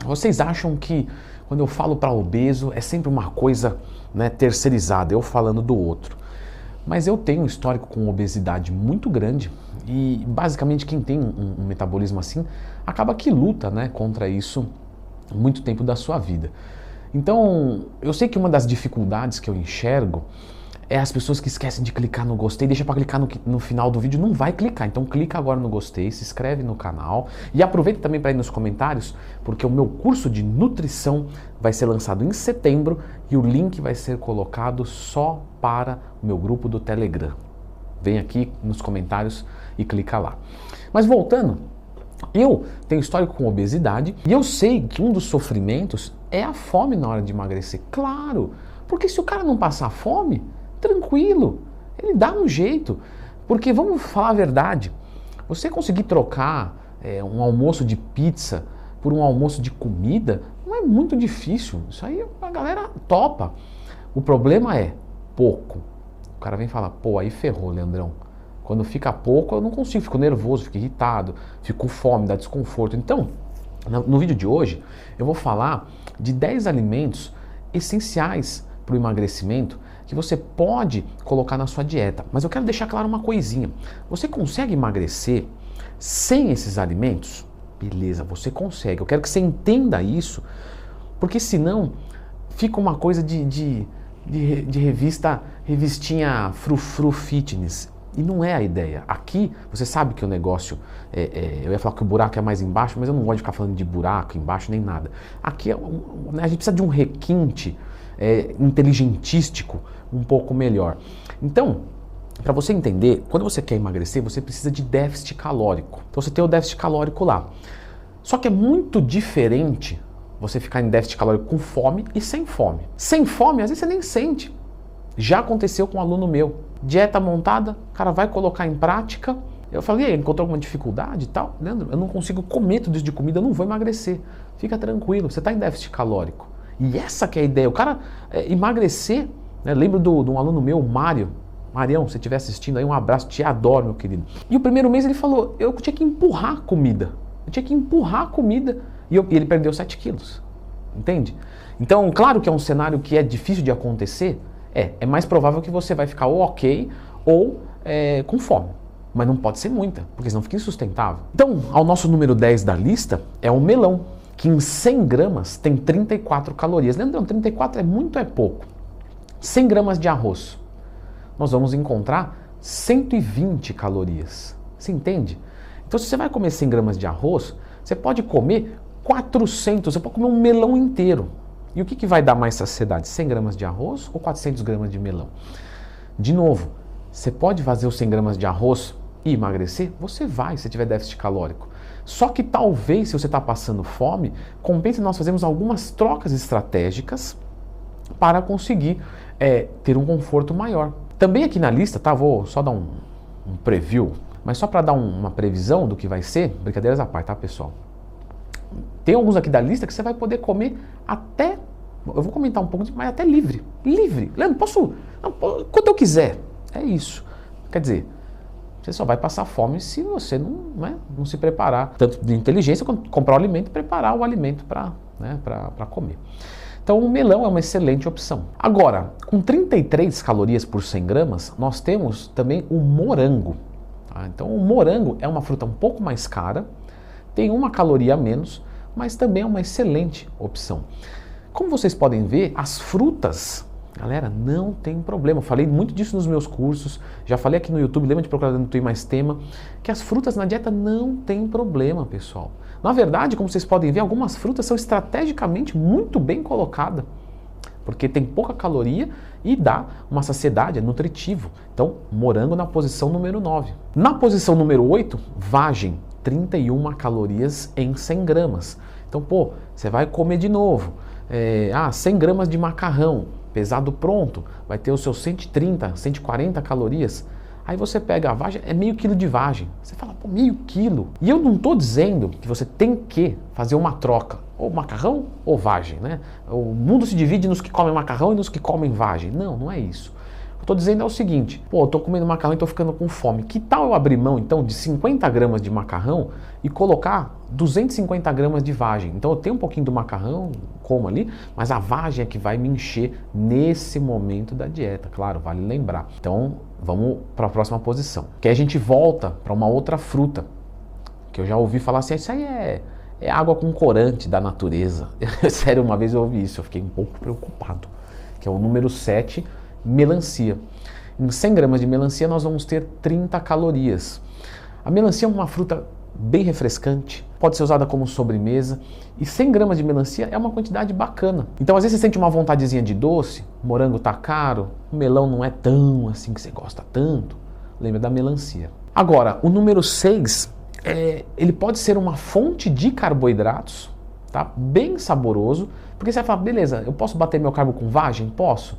Vocês acham que quando eu falo para obeso é sempre uma coisa, né, terceirizada, eu falando do outro. Mas eu tenho um histórico com obesidade muito grande e basicamente quem tem um metabolismo assim acaba que luta, né, contra isso muito tempo da sua vida. Então, eu sei que uma das dificuldades que eu enxergo é as pessoas que esquecem de clicar no gostei, deixa para clicar no final do vídeo, não vai clicar. Então clica agora no gostei, se inscreve no canal e aproveita também para ir nos comentários, porque o meu curso de nutrição vai ser lançado em setembro e o link vai ser colocado só para o meu grupo do Telegram. Vem aqui nos comentários e clica lá. Mas voltando, eu tenho histórico com obesidade e eu sei que um dos sofrimentos é a fome na hora de emagrecer. Claro, porque se o cara não passar fome, tranquilo, ele dá um jeito. Porque vamos falar a verdade, você conseguir trocar um almoço de pizza por um almoço de comida não é muito difícil. Isso aí a galera topa. O problema é pouco. O cara vem falar, pô, aí ferrou, Leandrão. Quando fica pouco eu não consigo, fico nervoso, fico irritado, fico com fome, dá desconforto. Então, no vídeo de hoje eu vou falar de 10 alimentos essenciais para o emagrecimento que você pode colocar na sua dieta. Mas eu quero deixar claro uma coisinha. Você consegue emagrecer sem esses alimentos? Beleza, você consegue. Eu quero que você entenda isso, porque senão fica uma coisa de revistinha frufru fitness. E não é a ideia. Aqui, você sabe que o negócio, eu ia falar que o buraco é mais embaixo, mas eu não gosto de ficar falando de buraco embaixo nem nada. Aqui a gente precisa de um requinte inteligentístico um pouco melhor. Então, para você entender, quando você quer emagrecer, você precisa de déficit calórico. Então você tem o déficit calórico lá. Só que é muito diferente você ficar em déficit calórico com fome e sem fome. Sem fome, às vezes você nem sente. Já aconteceu com um aluno meu. Dieta montada, o cara vai colocar em prática. Eu falei, e aí, encontrou alguma dificuldade e tal? Leandro, eu não consigo comer tudo isso de comida, eu não vou emagrecer. Fica tranquilo, você está em déficit calórico. E essa que é a ideia. O cara emagrecer, né? Lembro de um aluno meu, o Mário. Marião, se você estiver assistindo aí, um abraço, te adoro, meu querido. E o primeiro mês ele falou, eu tinha que empurrar a comida. Eu tinha que empurrar a comida. E ele perdeu 7 quilos. Entende? Então, claro que é um cenário que é difícil de acontecer. É mais provável que você vai ficar ou ok ou com fome. Mas não pode ser muita, porque senão fica insustentável. Então, ao nosso número 10 da lista é o melão, que em 100 gramas tem 34 calorias. Lembrando, 34 é muito ou é pouco? 100 gramas de arroz, nós vamos encontrar 120 calorias. Você entende? Então, se você vai comer 100 gramas de arroz, você pode comer 400, você pode comer um melão inteiro. E o que vai dar mais saciedade? 100 gramas de arroz ou 400 gramas de melão? De novo, você pode fazer os 100 gramas de arroz e emagrecer? Você vai, se tiver déficit calórico. Só que talvez, se você está passando fome, compense nós fazermos algumas trocas estratégicas para conseguir ter um conforto maior. Também aqui na lista, tá? Vou só dar um preview, mas só para dar uma previsão do que vai ser, brincadeiras à parte, tá, pessoal? Tem alguns aqui da lista que você vai poder comer até, eu vou comentar um pouco, mas até livre. Livre. Leandro, posso? Não, quanto eu quiser. É isso. Quer dizer, você só vai passar fome se você não se preparar, tanto de inteligência quanto comprar o alimento e preparar o alimento para comer. Então o melão é uma excelente opção. Agora, com 33 calorias por 100 gramas, nós temos também o morango. Tá? Então o morango é uma fruta um pouco mais cara, tem uma caloria a menos, mas também é uma excelente opção. Como vocês podem ver, as frutas, galera, não tem problema. Eu falei muito disso nos meus cursos, já falei aqui no YouTube, lembra de procurar no Twitter mais tema, que as frutas na dieta não tem problema, pessoal. Na verdade, como vocês podem ver, algumas frutas são estrategicamente muito bem colocadas, porque tem pouca caloria e dá uma saciedade, é nutritivo. Então, morango na posição número 9. Na posição número 8, vagem. 31 calorias em 100 gramas. Então, pô, você vai comer de novo. 100 gramas de macarrão, pesado pronto, vai ter os seus 130, 140 calorias. Aí você pega a vagem, é meio quilo de vagem. Você fala, pô, meio quilo. E eu não estou dizendo que você tem que fazer uma troca, ou macarrão ou vagem, né? O mundo se divide nos que comem macarrão e nos que comem vagem. Não, não é isso. eu estou dizendo é o seguinte, pô, eu estou comendo macarrão e estou ficando com fome. Que tal eu abrir mão, então, de 50 gramas de macarrão e colocar 250 gramas de vagem? Então eu tenho um pouquinho do macarrão, como ali, mas a vagem é que vai me encher nesse momento da dieta, claro, vale lembrar. Então vamos para a próxima posição, que aí a gente volta para uma outra fruta, que eu já ouvi falar assim, isso aí é água com corante da natureza. Sério, uma vez eu ouvi isso, eu fiquei um pouco preocupado, que é o número 7, melancia. Em 100 gramas de melancia nós vamos ter 30 calorias. A melancia é uma fruta bem refrescante, pode ser usada como sobremesa e 100 gramas de melancia é uma quantidade bacana. Então às vezes você sente uma vontadezinha de doce, o morango tá caro, o melão não é tão assim que você gosta tanto, lembra da melancia. Agora, o número 6, ele pode ser uma fonte de carboidratos, tá? Bem saboroso, porque você vai falar, beleza, eu posso bater meu carbo com vagem? Posso.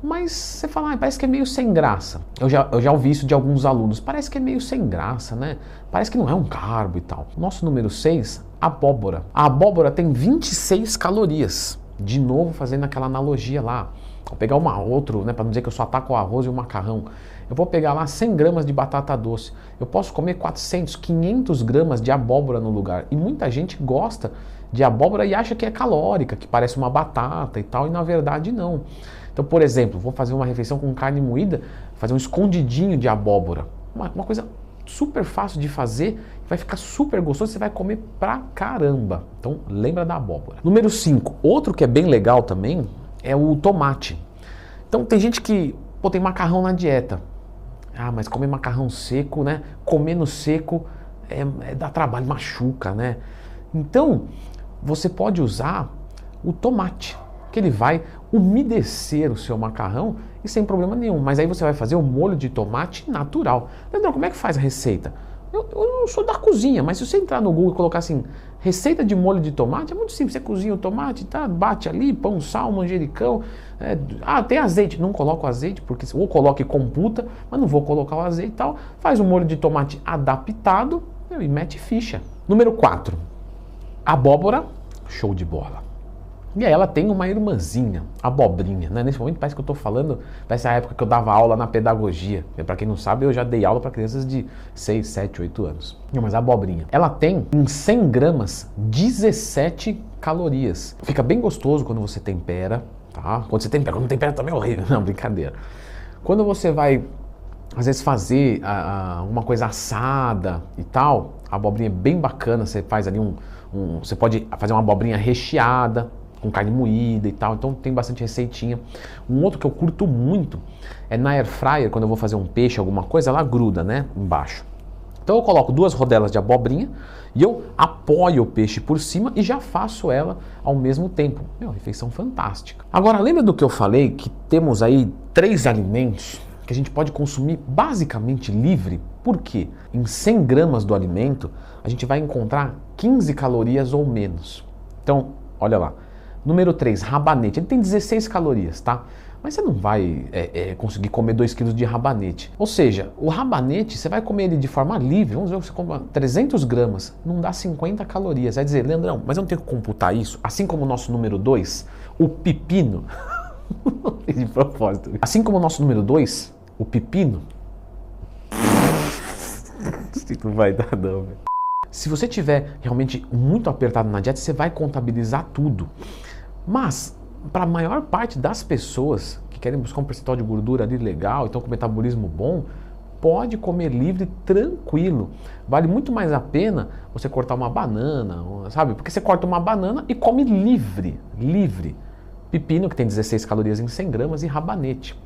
Mas você fala, parece que é meio sem graça. Eu já ouvi isso de alguns alunos, parece que é meio sem graça, né? Parece que não é um carbo e tal. Nosso número 6, abóbora. A abóbora tem 26 calorias. De novo, fazendo aquela analogia lá. Vou pegar outro, né, para não dizer que eu só ataco o arroz e o macarrão. Eu vou pegar lá 100 gramas de batata doce. Eu posso comer 400, 500 gramas de abóbora no lugar. E muita gente gosta de abóbora e acha que é calórica, que parece uma batata e tal, e na verdade não. Então, por exemplo, vou fazer uma refeição com carne moída, fazer um escondidinho de abóbora. Uma coisa super fácil de fazer, vai ficar super gostoso, você vai comer pra caramba. Então, lembra da abóbora. Número 5, outro que é bem legal também, é o tomate. Então, tem gente que, tem macarrão na dieta. Mas comer macarrão seco, né? Comer no seco dá trabalho, machuca, né? Então, você pode usar o tomate, que ele vai umedecer o seu macarrão e sem problema nenhum. Mas aí você vai fazer o molho de tomate natural. Leandrão, como é que faz a receita? Eu não sou da cozinha, mas se você entrar no Google e colocar assim, receita de molho de tomate, é muito simples. Você cozinha o tomate, tá? Bate ali, pão, sal, manjericão. Tem azeite. Não coloco azeite, porque ou coloco e computa, mas não vou colocar o azeite e tal. Faz o molho de tomate adaptado e mete ficha. Número 4, abóbora, show de bola. E aí ela tem uma irmãzinha, abobrinha, né? Nesse momento parece que eu estou falando, parece a época que eu dava aula na pedagogia. Para quem não sabe, eu já dei aula para crianças de 6, 7, 8 anos. Não, mas a abobrinha, ela tem em 100 gramas 17 calorias. Fica bem gostoso quando você tempera, tá? Quando não tempera também é horrível. Não, brincadeira. Quando você vai, às vezes, fazer uma coisa assada e tal, a abobrinha é bem bacana, você faz ali você pode fazer uma abobrinha recheada, com carne moída e tal, então tem bastante receitinha. Um outro que eu curto muito é na air fryer, quando eu vou fazer um peixe, alguma coisa, ela gruda, né, embaixo. Então eu coloco 2 rodelas de abobrinha e eu apoio o peixe por cima e já faço ela ao mesmo tempo. Refeição fantástica. Agora, lembra do que eu falei, que temos aí 3 alimentos que a gente pode consumir basicamente livre? Por quê? Em 100 gramas do alimento, a gente vai encontrar 15 calorias ou menos. Então, olha lá. Número 3, rabanete. Ele tem 16 calorias, tá? Mas você não vai conseguir comer 2 kg de rabanete. Ou seja, o rabanete, você vai comer ele de forma livre. Vamos ver que você come 300 gramas, não dá 50 calorias. Vai dizer, Leandrão, mas eu não tenho que computar isso? Assim como o nosso número 2, o pepino. De propósito. Assim como o nosso número 2, o pepino. Não vai dar não, velho. Se você tiver realmente muito apertado na dieta, você vai contabilizar tudo. Mas, para a maior parte das pessoas que querem buscar um percentual de gordura ali legal, então com metabolismo bom, pode comer livre, tranquilo. Vale muito mais a pena você cortar uma banana, sabe? Porque você corta uma banana e come livre. Pepino, que tem 16 calorias em 100 gramas, e rabanete.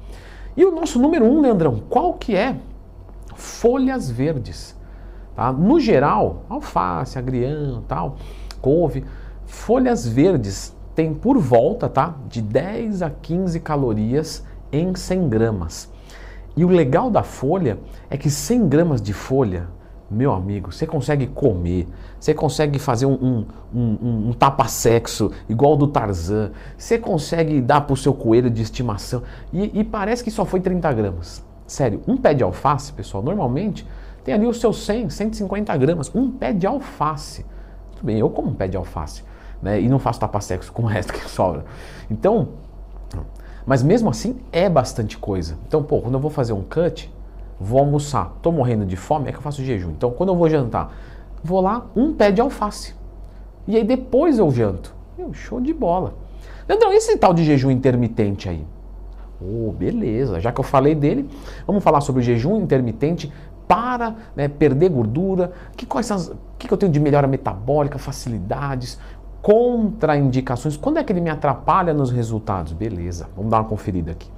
E o nosso número 1, Leandrão, qual que é? Folhas verdes. Tá? No geral, alface, agrião, tal, couve, folhas verdes tem por volta, tá, de 10 a 15 calorias em 100 gramas. E o legal da folha é que 100 gramas de folha, meu amigo, você consegue comer, você consegue fazer um tapa-sexo igual o do Tarzan, você consegue dar para o seu coelho de estimação e parece que só foi 30 gramas. Sério, um pé de alface, pessoal, normalmente tem ali os seus 100, 150 gramas, um pé de alface. Tudo bem, eu como um pé de alface, né? E não faço tapa-sexo com o resto que sobra. Então, Mas mesmo assim é bastante coisa. Então, pô, quando eu vou fazer um cut, vou almoçar, tô morrendo de fome, é que eu faço jejum. Então, quando eu vou jantar, vou lá, um pé de alface. E aí depois eu janto. Show de bola. Então, esse tal de jejum intermitente aí. Beleza, já que eu falei dele, vamos falar sobre o jejum intermitente para, né, perder gordura. Quais são que eu tenho de melhora metabólica, facilidades, contraindicações? Quando é que ele me atrapalha nos resultados? Beleza, vamos dar uma conferida aqui.